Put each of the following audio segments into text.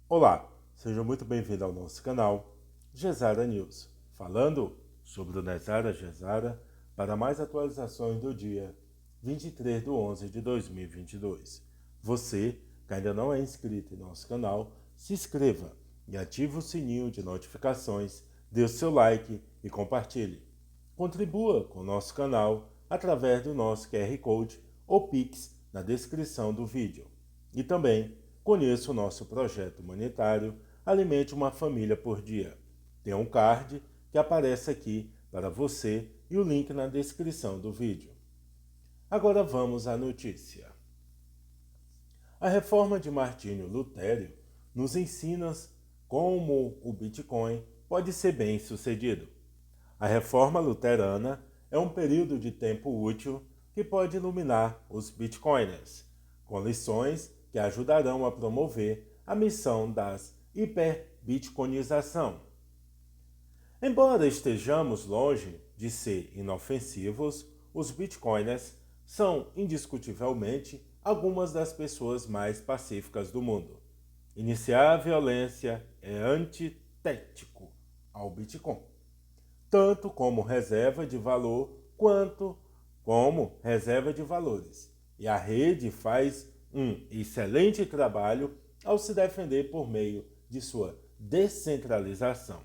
Olá, seja muito bem-vindo ao nosso canal Gesara News, falando sobre o Nezara Gesara para mais atualizações do dia 23 de 11 de 2022. Você que ainda não é inscrito em nosso canal, se inscreva e ative o sininho de notificações, dê o seu like e compartilhe. Contribua com o nosso canal através do nosso QR Code ou Pix na descrição do vídeo. E também conheça o nosso projeto humanitário Alimente uma Família por Dia. Tem um card que aparece aqui para você e o link na descrição do vídeo. Agora vamos à notícia. A reforma de Martinho Lutero nos ensina como o Bitcoin pode ser bem sucedido. A reforma luterana é um período de tempo útil que pode iluminar os bitcoiners, com lições que ajudarão a promover a missão das hiperbitcoinização. Embora estejamos longe de ser inofensivos, os bitcoiners são indiscutivelmente algumas das pessoas mais pacíficas do mundo. Iniciar a violência é antitético ao Bitcoin, tanto como reserva de valor quanto como reserva de valores. E a rede faz um excelente trabalho ao se defender por meio de sua descentralização.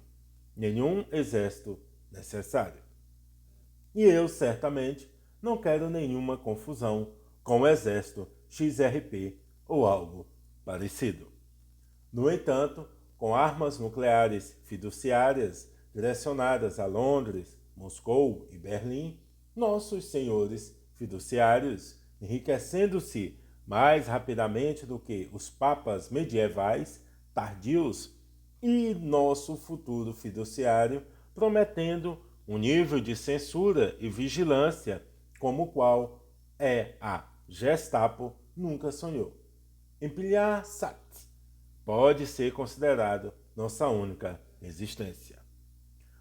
Nenhum exército necessário. E eu, certamente, não quero nenhuma confusão com o exército XRP ou algo parecido. No entanto, com armas nucleares fiduciárias direcionadas a Londres, Moscou e Berlim, nossos senhores fiduciários, enriquecendo-se mais rapidamente do que os papas medievais tardios, e nosso futuro fiduciário prometendo um nível de censura e vigilância como o qual a Gestapo nunca sonhou. Empilhar SATs pode ser considerado nossa única resistência.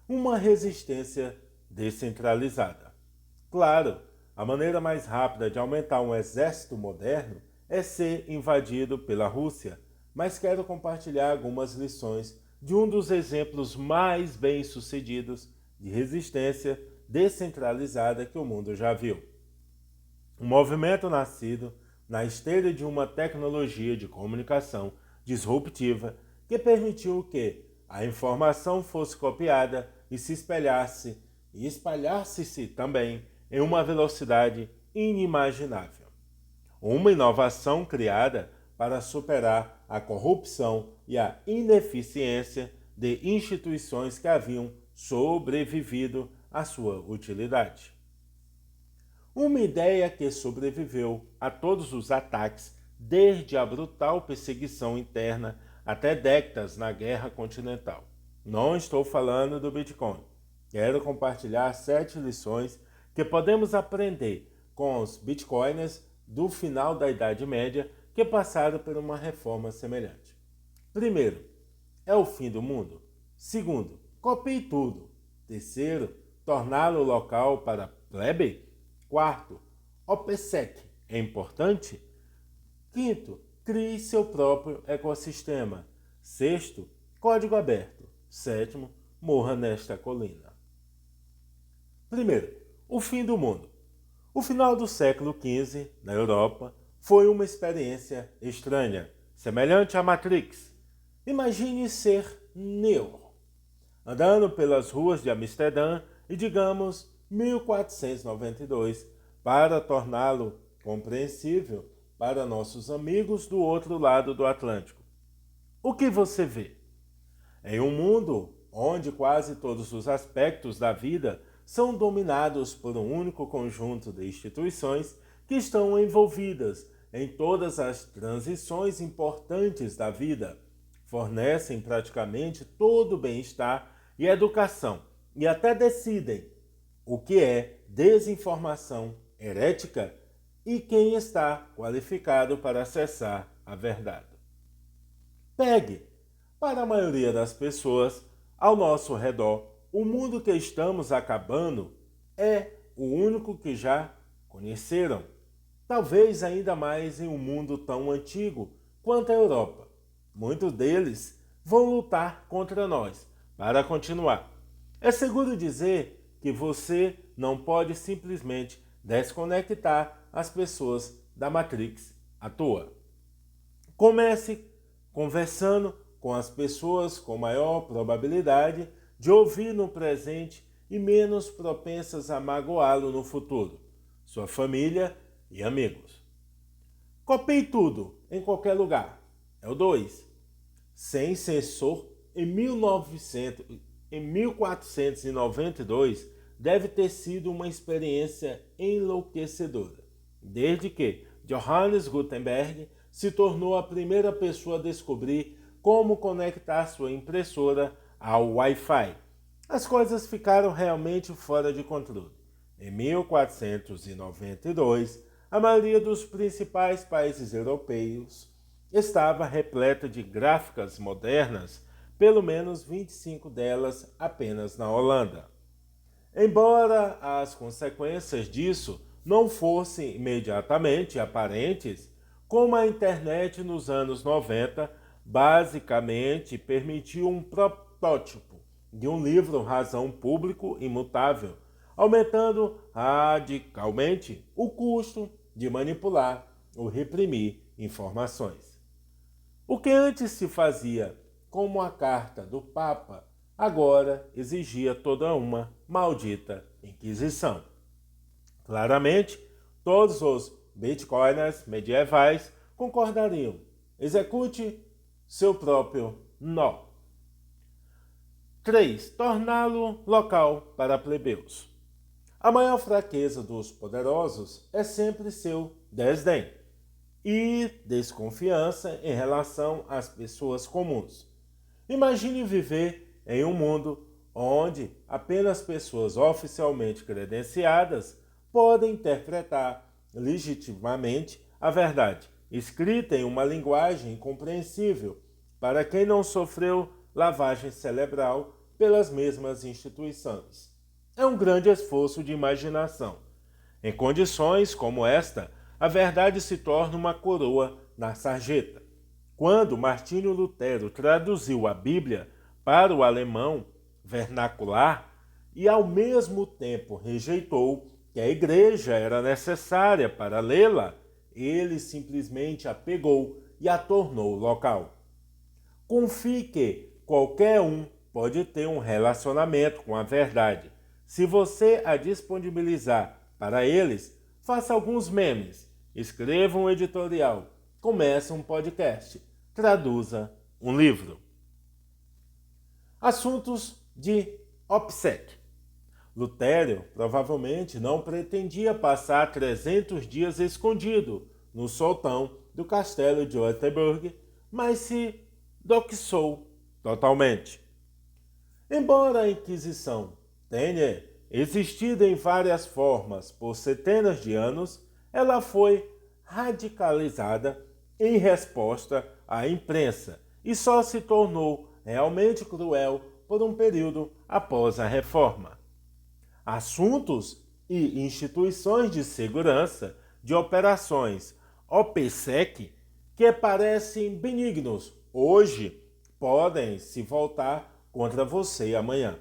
Uma resistência descentralizada. Claro, a maneira mais rápida de aumentar um exército moderno é ser invadido pela Rússia, mas quero compartilhar algumas lições de um dos exemplos mais bem-sucedidos de resistência descentralizada que o mundo já viu. Um movimento nascido na esteira de uma tecnologia de comunicação disruptiva que permitiu que a informação fosse copiada e se espalhasse também em uma velocidade inimaginável. Uma inovação criada para superar a corrupção e a ineficiência de instituições que haviam sobrevivido à sua utilidade. Uma ideia que sobreviveu a todos os ataques, desde a brutal perseguição interna até décadas na guerra continental. Não estou falando do Bitcoin. Quero compartilhar 7 lições que podemos aprender com os bitcoiners do final da Idade Média que passaram por uma reforma semelhante. Primeiro, é o fim do mundo. Segundo, copie tudo. Terceiro, torná-lo local para plebe. Quarto, OPSEC é importante? Quinto, crie seu próprio ecossistema. Sexto, código aberto. Sétimo, morra nesta colina. Primeiro, o fim do mundo. O final do século XV, na Europa, foi uma experiência estranha, semelhante à Matrix. Imagine ser Neo, andando pelas ruas de Amsterdã e, digamos, 1492, para torná-lo compreensível para nossos amigos do outro lado do Atlântico. O que você vê? Em um mundo onde quase todos os aspectos da vida são dominados por um único conjunto de instituições que estão envolvidas em todas as transições importantes da vida, fornecem praticamente todo o bem-estar e educação e até decidem o que é desinformação herética e quem está qualificado para acessar a verdade. Pegue, para a maioria das pessoas ao nosso redor, o mundo que estamos acabando é o único que já conheceram. Talvez ainda mais em um mundo tão antigo quanto a Europa. Muitos deles vão lutar contra nós para continuar. É seguro dizer que você não pode simplesmente desconectar as pessoas da Matrix à toa. Comece conversando com as pessoas com maior probabilidade de ouvir no presente e menos propensas a magoá-lo no futuro, sua família e amigos. Copie tudo em qualquer lugar. É o 2. Sem censor, em 1492, deve ter sido uma experiência enlouquecedora, desde que Johannes Gutenberg se tornou a primeira pessoa a descobrir como conectar sua impressora ao Wi-Fi. As coisas ficaram realmente fora de controle. Em 1492, a maioria dos principais países europeus estava repleta de gráficas modernas, pelo menos 25 delas apenas na Holanda. Embora as consequências disso não fossem imediatamente aparentes, como a internet nos anos 90 basicamente permitiu um protótipo de um livro razão público imutável, aumentando radicalmente o custo de manipular ou reprimir informações. O que antes se fazia como a carta do Papa, agora exigia toda uma maldita Inquisição. Claramente, todos os bitcoiners medievais concordariam. Execute seu próprio nó. 3. Torná-lo local para plebeus. A maior fraqueza dos poderosos é sempre seu desdém e desconfiança em relação às pessoas comuns. Imagine viver em um mundo onde apenas pessoas oficialmente credenciadas podem interpretar legitimamente a verdade, escrita em uma linguagem compreensível para quem não sofreu lavagem cerebral pelas mesmas instituições. É um grande esforço de imaginação. Em condições como esta, a verdade se torna uma coroa na sarjeta. Quando Martinho Lutero traduziu a Bíblia para o alemão vernacular e ao mesmo tempo rejeitou que a igreja era necessária para lê-la, ele simplesmente a pegou e a tornou local. Confie que qualquer um pode ter um relacionamento com a verdade. Se você a disponibilizar para eles, faça alguns memes, escreva um editorial, comece um podcast, traduza um livro. Assuntos de OPSEC. Lutero provavelmente não pretendia passar 300 dias escondido no soltão do castelo de Wittenberg, mas se doxou totalmente. Embora a Inquisição tenha existido em várias formas por centenas de anos, ela foi radicalizada em resposta à imprensa e só se tornou realmente cruel por um período após a Reforma. Assuntos e instituições de segurança de operações OPSEC que parecem benignos hoje podem se voltar contra você amanhã.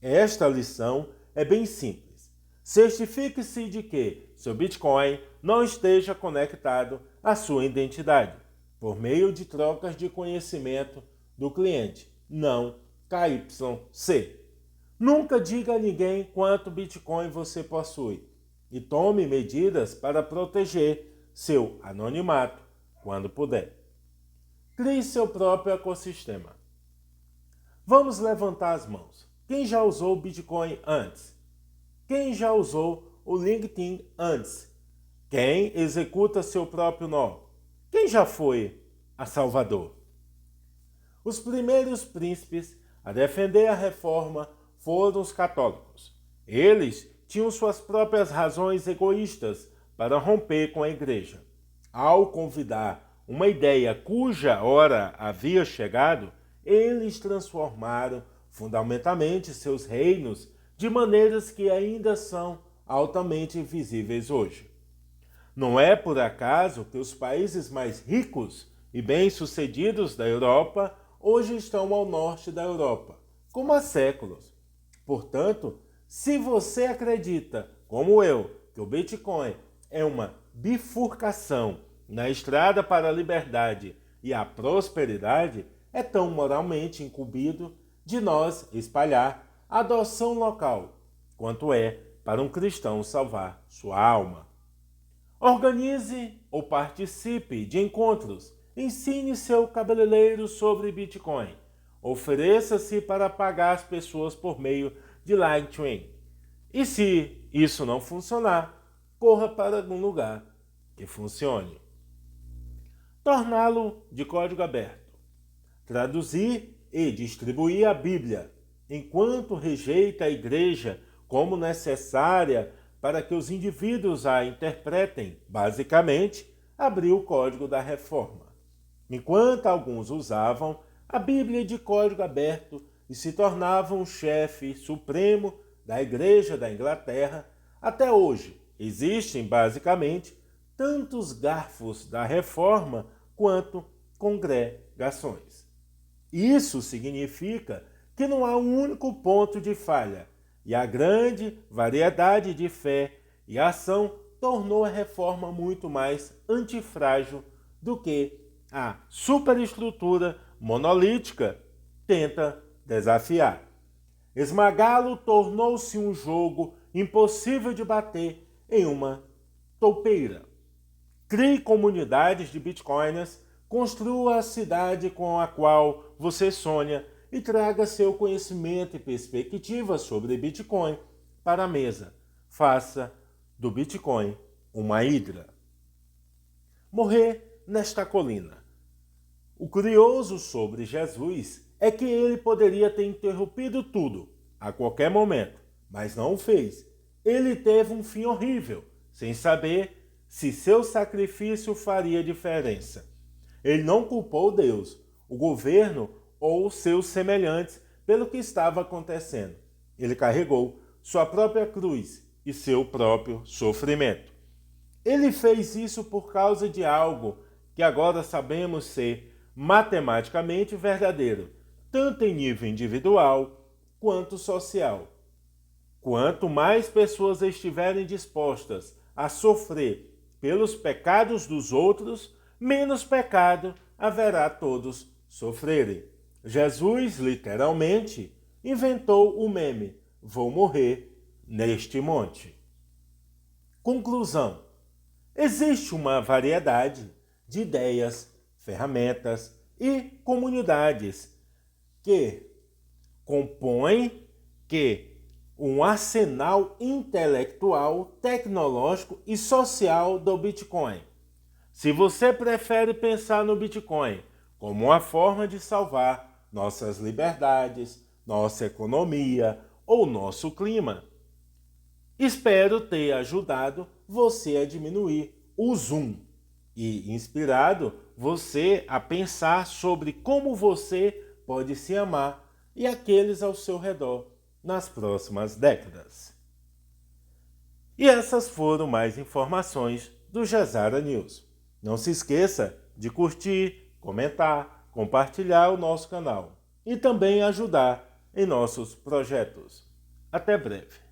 Esta lição é bem simples. Certifique-se de que seu Bitcoin não esteja conectado à sua identidade, por meio de trocas de conhecimento do cliente, não KYC. Nunca diga a ninguém quanto Bitcoin você possui e tome medidas para proteger seu anonimato quando puder. Crie seu próprio ecossistema. Vamos levantar as mãos. Quem já usou o Bitcoin antes? Quem já usou o LinkedIn antes? Quem executa seu próprio nó? Quem já foi a Salvador? Os primeiros príncipes a defender a reforma foram os católicos. Eles tinham suas próprias razões egoístas para romper com a igreja. Ao convidar uma ideia cuja hora havia chegado, eles transformaram fundamentalmente seus reinos de maneiras que ainda são altamente visíveis hoje. Não é por acaso que os países mais ricos e bem-sucedidos da Europa hoje estão ao norte da Europa, como há séculos. Portanto, se você acredita, como eu, que o Bitcoin é uma bifurcação na estrada para a liberdade e a prosperidade, é tão moralmente incumbido de nós espalhar a adoção local, quanto é para um cristão salvar sua alma. Organize ou participe de encontros, ensine seu cabeleireiro sobre Bitcoin, ofereça-se para pagar as pessoas por meio de Lightning. E se isso não funcionar, corra para algum lugar que funcione. Torná-lo de código aberto. Traduzir e distribuir a Bíblia, enquanto rejeita a Igreja como necessária para que os indivíduos a interpretem, basicamente, abriu o código da reforma. Enquanto alguns usavam a Bíblia de código aberto e se tornavam o chefe supremo da Igreja da Inglaterra, até hoje existem, basicamente, tantos garfos da reforma quanto congregações. Isso significa que não há um único ponto de falha, e a grande variedade de fé e ação tornou a reforma muito mais antifrágil do que a superestrutura monolítica tenta desafiar. Esmagá-lo tornou-se um jogo impossível de bater em uma toupeira. Crie comunidades de bitcoiners, construa a cidade com a qual você sonha e traga seu conhecimento e perspectiva sobre Bitcoin para a mesa. Faça do Bitcoin uma hidra. Morrer nesta colina. O curioso sobre Jesus é que ele poderia ter interrompido tudo a qualquer momento, mas não o fez. Ele teve um fim horrível, sem saber se seu sacrifício faria diferença. Ele não culpou Deus, o governo ou seus semelhantes pelo que estava acontecendo. Ele carregou sua própria cruz e seu próprio sofrimento. Ele fez isso por causa de algo que agora sabemos ser matematicamente verdadeiro, tanto em nível individual quanto social. Quanto mais pessoas estiverem dispostas a sofrer pelos pecados dos outros, menos pecado haverá todos sofrerem. Jesus, literalmente, inventou o meme: vou morrer neste monte. Conclusão: existe uma variedade de ideias, ferramentas e comunidades que compõem um arsenal intelectual, tecnológico e social do Bitcoin. Se você prefere pensar no Bitcoin como uma forma de salvar nossas liberdades, nossa economia ou nosso clima, espero ter ajudado você a diminuir o zoom e inspirado você a pensar sobre como você pode se amar e aqueles ao seu redor nas próximas décadas. E essas foram mais informações do Jazara News. Não se esqueça de curtir, comentar, compartilhar o nosso canal e também ajudar em nossos projetos. Até breve.